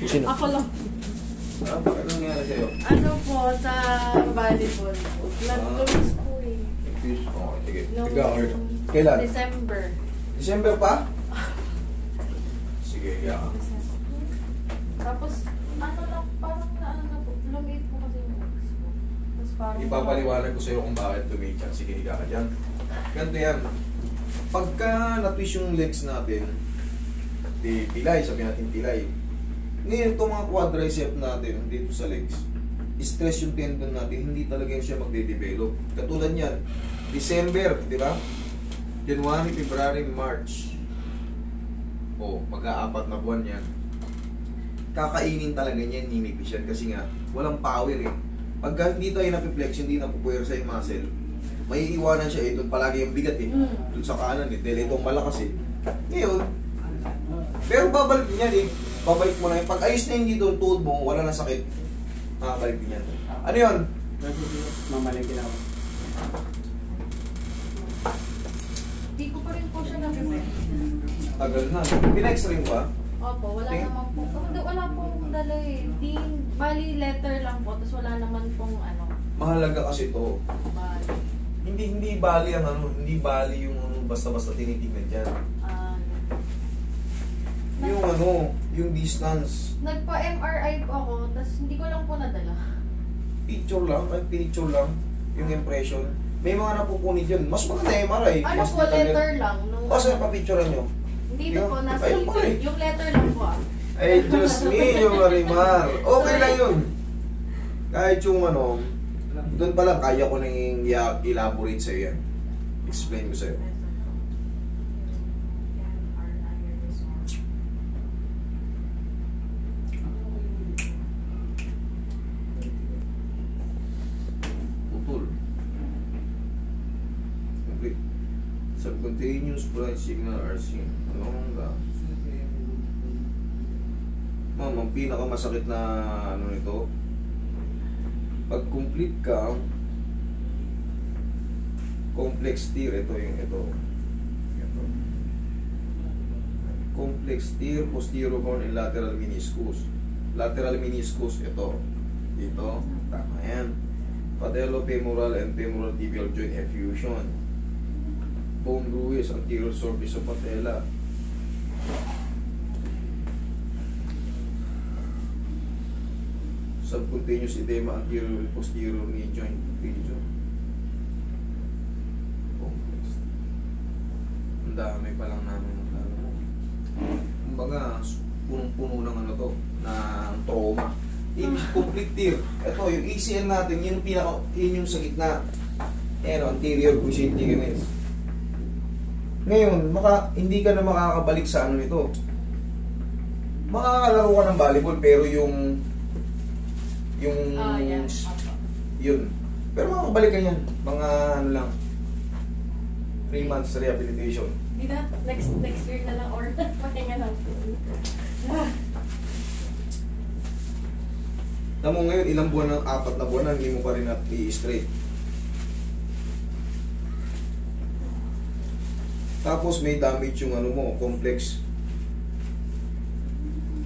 Sino? Ako lang. Ah, bakit nangyari sa'yo? Ano po, sa volleyball po. Nag-close po eh. Confused. Okay, sige. Nung Tiga, kailan? December. December pa? Sige, yeah. Tapos, ano lang, parang na po, lumiit po kasi yung legs ko. Tapos parang... Ipapaliwanag ko sa'yo kung bakit lumiit yan. Sige, higa ka dyan. Ganito yan. Pagka na-twist yung legs natin, pilay, sabi natin pilay. Ngayon, itong mga quadricep natin dito sa legs, stress yung tendon natin, hindi talaga yan siya magde-develop. Katulad yan, December, di ba? January, February, March. O, mag-aapat na buwan yan. Kakainin talaga niyan, ninipis yan kasi nga, walang power eh. Pagka hindi tayo napiplex, hindi napupuwersa yung muscle, may iwanan siya eh, doon palagi yung bigat eh. Doon sa kanan eh, dahil itong malakas eh. Ngayon, pero babalik din yan eh. Babalik mo na yun. Pag ayos na yung dito, tuhod mo, wala na sakit. Makabalik din yan. Ano yun? Mamalingkin ako. Di ko pa rin po siya na-prepare. Tagal na. Pina-x-ray mo ba? Opo, wala naman po. Wala pong dala eh. Bali letter lang po, tapos wala naman pong ano. Mahalaga kasi ito. Bali. Hindi bali ang ano, hindi bali yung basta-basta tinitingnan dyan. Yung ano, yung distance. Nagpa-MRI po ako, tapos hindi ko lang po nadala. Picture lang, kahit picture lang, yung impression. May mga napupunit yun. Mas maganda MRI. Ano mas po, letter lang. Kasi napapicturean nyo. Dito po, nasa ayun pala eh. yung letter lang po ah. Ay, Diyos me, yung Marimar. Okay lang yun. Kahit yung ano, doon pa lang kaya ko nang i-elaborate sa'yo yan. Explain ko sa'yo. Putol. Complete. Subcutaneous bright signal RC. Anong ba? Ma'am, ang pinakamasakit na ano nito, pag complete ka, complex tear, ito yung ito. Complex tear, posterior horn and lateral meniscus. Lateral meniscus, ito. Dito, tama yan. Patellofemoral and femoral tibial joint effusion. Bone ruins, anterior surface of patella. Subcutaneous edema, anterior and posterior knee joint region. Complex. Ang dami pa lang namin magkano. Kumbaga, punong-puno ng ano to, ng trauma. Complete tear. Ito, yung ACL natin, yun yung sa gitna. Ayan, anterior cruciate ligaments. Ngayon, hindi ka na makakabalik sa ano nito. Makakalaro ka ng volleyball, pero yung Yeah. yun. Pero makakabalik ka yan. Mga ano lang, 3 months rehabilitation. Hindi na, next year na lang or pahinga lang po. Tamo ngayon, ilang buwan ng 4 na buwan na hindi mo pa rin i-straight. Tapos may damage yung ano mo, complex.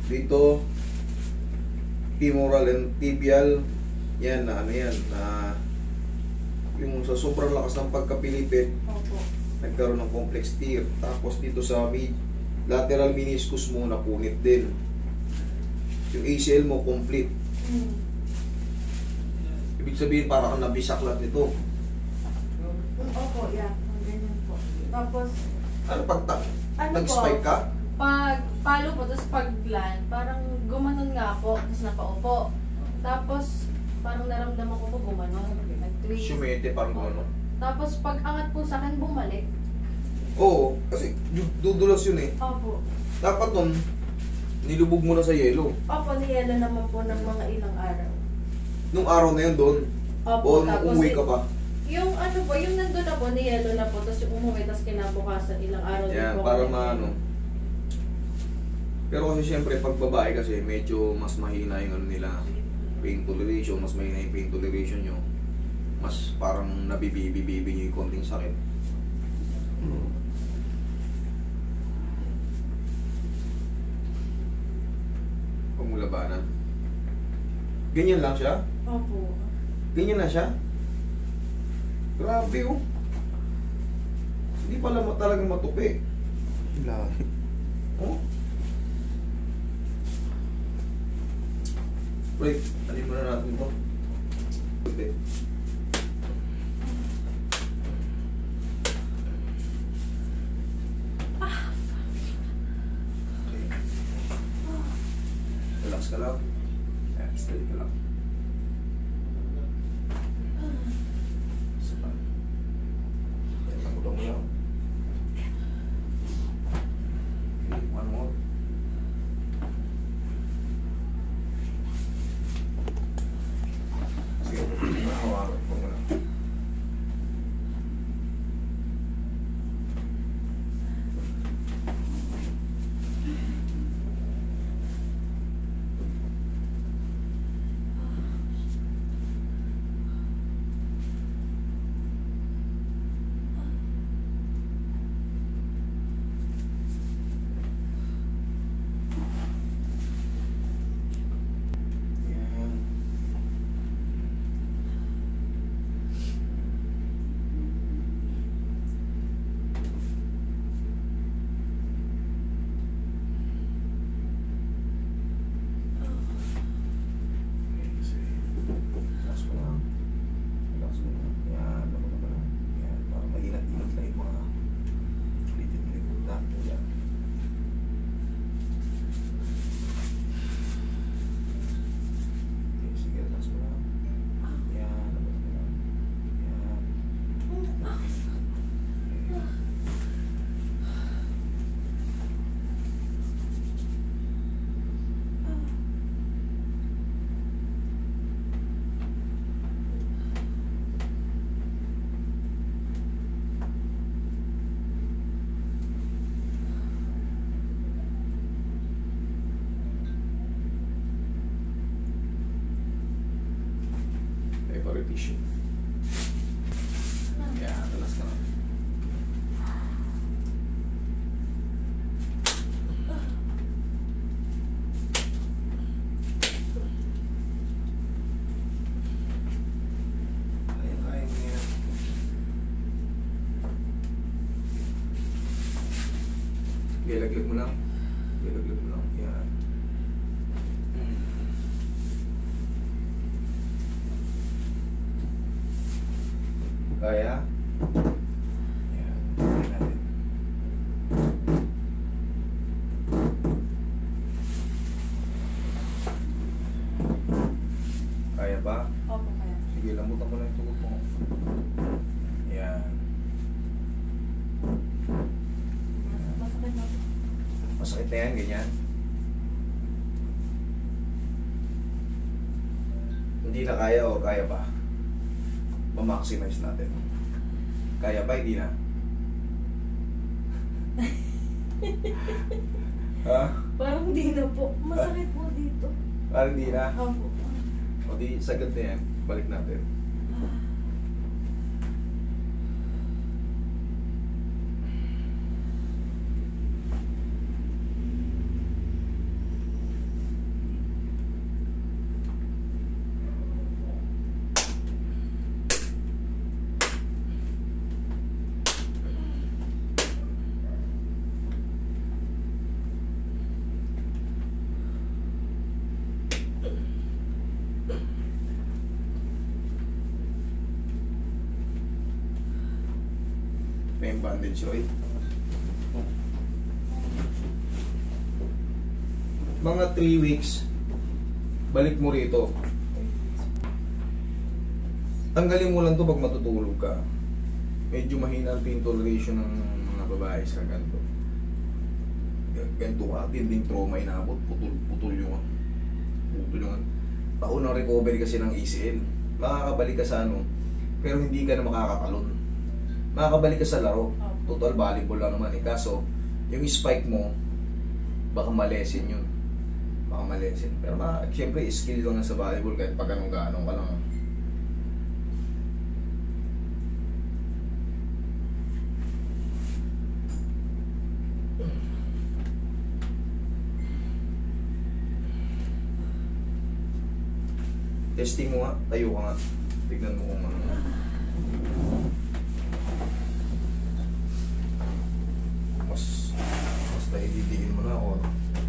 Dito, femoral and tibial, yan na ano yan, na yung sa sobrang lakas ng pagkapilipit, Opo. nagkaroon ng complex tear. Tapos dito sa lateral meniscus mo, napunit din. Yung ACL mo, complete. Ibig sabihin, para kang nabisaklat nito. Opo, yeah. Ganyan po. Tapos, Ano ano nag-spike po, ka? pag palo po, tapos pag land, parang gumanon nga po, tapos napaupo. Tapos, parang naramdaman ko po gumanon. Nag-twist. Sumete, parang gano'n. Tapos, pag angat po sa akin, bumalik. Oo, kasi dudulas yun eh. Opo. Dapat nun, nilubog mo na sa yelo. Opo, niyelo naman po ng mga ilang araw. Nung araw na yun doon, Opo, o nung umuwi ka pa. Yung ano po, yung nandun na po, niyelo na po, tapos yung umuwi, tapos kinabukasan ilang araw din Yan, po. para ako maano. Pero kasi syempre, pag babae kasi, medyo mas mahina yung ano nila, pain toleration, mas mahina yung pain toleration nyo. Mas parang nabibibi nyo yung konting sakit. mong labanan. Ganyan lang siya? Opo. Ganyan na siya? Grabe oh. Hindi pala talagang matupi. Lahi. Oh. Wait, alin muna natin ito. Tupi. Okay. Relax ka lang. Straight ka lang. Sapan. Lang mo lang. Okay, one more. Sige, hawakan ko muna. Yan. Relax mo lang. Relax mo lang. Yan, ano mo lang. Yan, para maingat-ingat lang yung mga ulitin-ulit natin. Yan. Okay, sige, relax mo lang. Yan, ano mo lang. Yan. Okay. Tissue. Yan, relax ka lang. Kaya mo yan. Laglag mo lang. Laglag mo lang. Yan. Kaya? Yan. Kaya natin. Kaya ba? Opo, kaya. Sige, lambutan ko lang yung tugot mo. Yan. Masakit na po. Masakit na yan, ganyan. Hindi na kaya o kaya pa? Ma-maximize natin. Kaya ba, hindi na? Ha? Parang di na po. Masakit po dito. Parang hindi na? Opo. O di, sagad na yan. Balik natin. Ito yung bandage, Roy. Mga 3 weeks, balik mo rito. Tanggalin mo lang to pag matutulog ka. Medyo mahina ang pain toleration ng mga babae sa ganito. Ganito ka, tinding trauma inabot, putol yung taon ng recovery kasi ng ACL. Makakabalik ka sa ano, pero hindi ka na makakatalon. Makakabalik ka sa laro. Total volleyball lang naman eh. Kaso, yung spike mo, baka malesin yun. Baka malesin. Pero siyempre, skill lang sa volleyball kahit pag anong-gaano ka lang. Testing mo nga, tayo ka nga. Tignan mo kung ano. Mas naididigin mo na ako.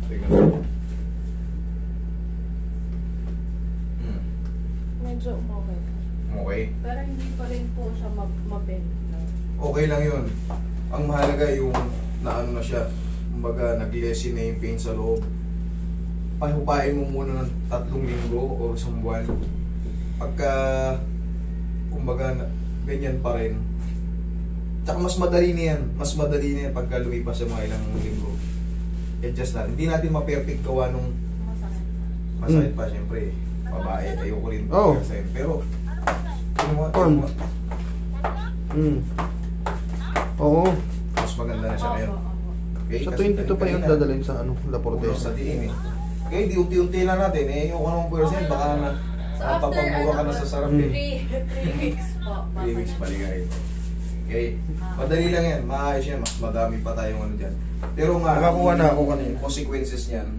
Tignan mo. Medyo okay. Okay. Pero hindi pa rin po siya mabend. Okay lang yun. Ang mahalaga yung naano na siya. Kumbaga, nag-lessen na yung pain sa loob. Pahupain mo muna ng 3 linggo o 1 buwan. Pagka, kumbaga, ganyan pa rin. Tsaka mas madali na yan. Mas madali na yan pagka lumipas sa mga ilang linggo. Adjust natin. Hindi natin ma-perfect gawa nung Masakit. masakit pa, syempre. Babae, ayoko rin. Oh. Pero, ano On. mo, Oo. mas maganda na siya ngayon. Opo, opo. Okay? Sa Kasi 22 pa yung kanina, dadalhin sa ano, Puno Laporte. sa diin eh. Kaya di unti-unti lang natin eh. Yung anong percent, baka na So after, papagbuka ka na sa sarap Mm. eh. 3 weeks po. 3 weeks babalik. paligay. Okay? Madali lang yan. Maayos yan. Mas madami pa tayong ano dyan. Pero nga, Nakakuha na ako kanina. consequences niyan.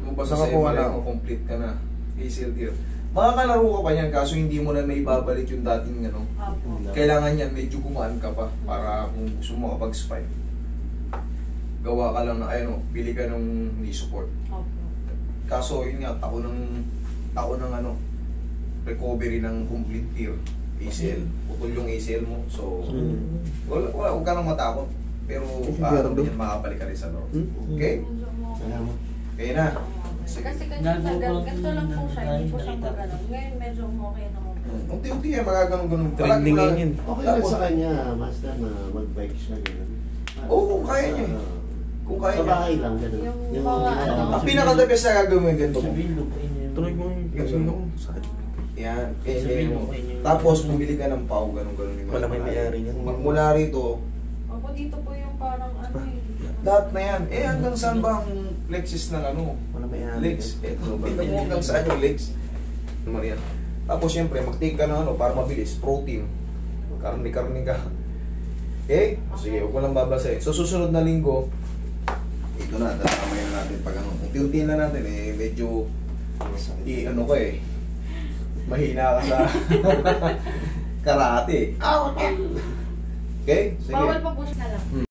Kung basta sa Nakakuha na MRI ako. mo, complete ka na. ACL tear. Makakalaro ka pa yan, kaso hindi mo na may babalik yung dating ano. Opo. Kailangan yan, medyo gumaan ka pa para kung gusto mo makapag-spine. Gawa ka lang na, ayun o, pili ka ng knee support. Opo. Kaso yun nga, tako ng ano, recovery ng complete tear, ACL. Putol yung ACL mo. So, huwag ka nang matakot. Pero, Gerardo. yan, makapalik ka rin sa loob. Okay? Medyo mo- Salamat. Okay na. Sige. Kasi ganito lang po siya, hindi po siya magano. Ngayon medyo okay naman po. Unti-unti yan, magaganon-ganon. Trending Palagi- yan. Okay lang sa kanya, master, na mag-bike siya gano'n. Oo, kung kaya niya. Kung kaya Sa niya. bahay lang, gano'n. Yung mga ano, Ang pinaka-the best na gagawin mo yung ganito mo. Tuloy mo yung Ganun. ako. Sakit. Yan, kaya mo. Tapos bumili ka ng pau, ganun-ganun. yung Wala may may-ari yan. Magmula rito, opo dito po yung parang ano eh. lahat na yan. Eh, hanggang saan ba ang plexus ng ano? Wala may Legs. Ito, tingnan mo hanggang saan yung legs. Naman yan. Tapos syempre, mag-take ka ng ano, para mabilis. Protein. Karni-karni ka. Okay? Sige, huwag mo lang babasahin. So, susunod na linggo, ito na, tatamay na natin pag ano. Unti-unti na natin eh, medyo, ano ko eh, mahina ka sa karate. Okay? Sige. Bawal pa po siya na lang.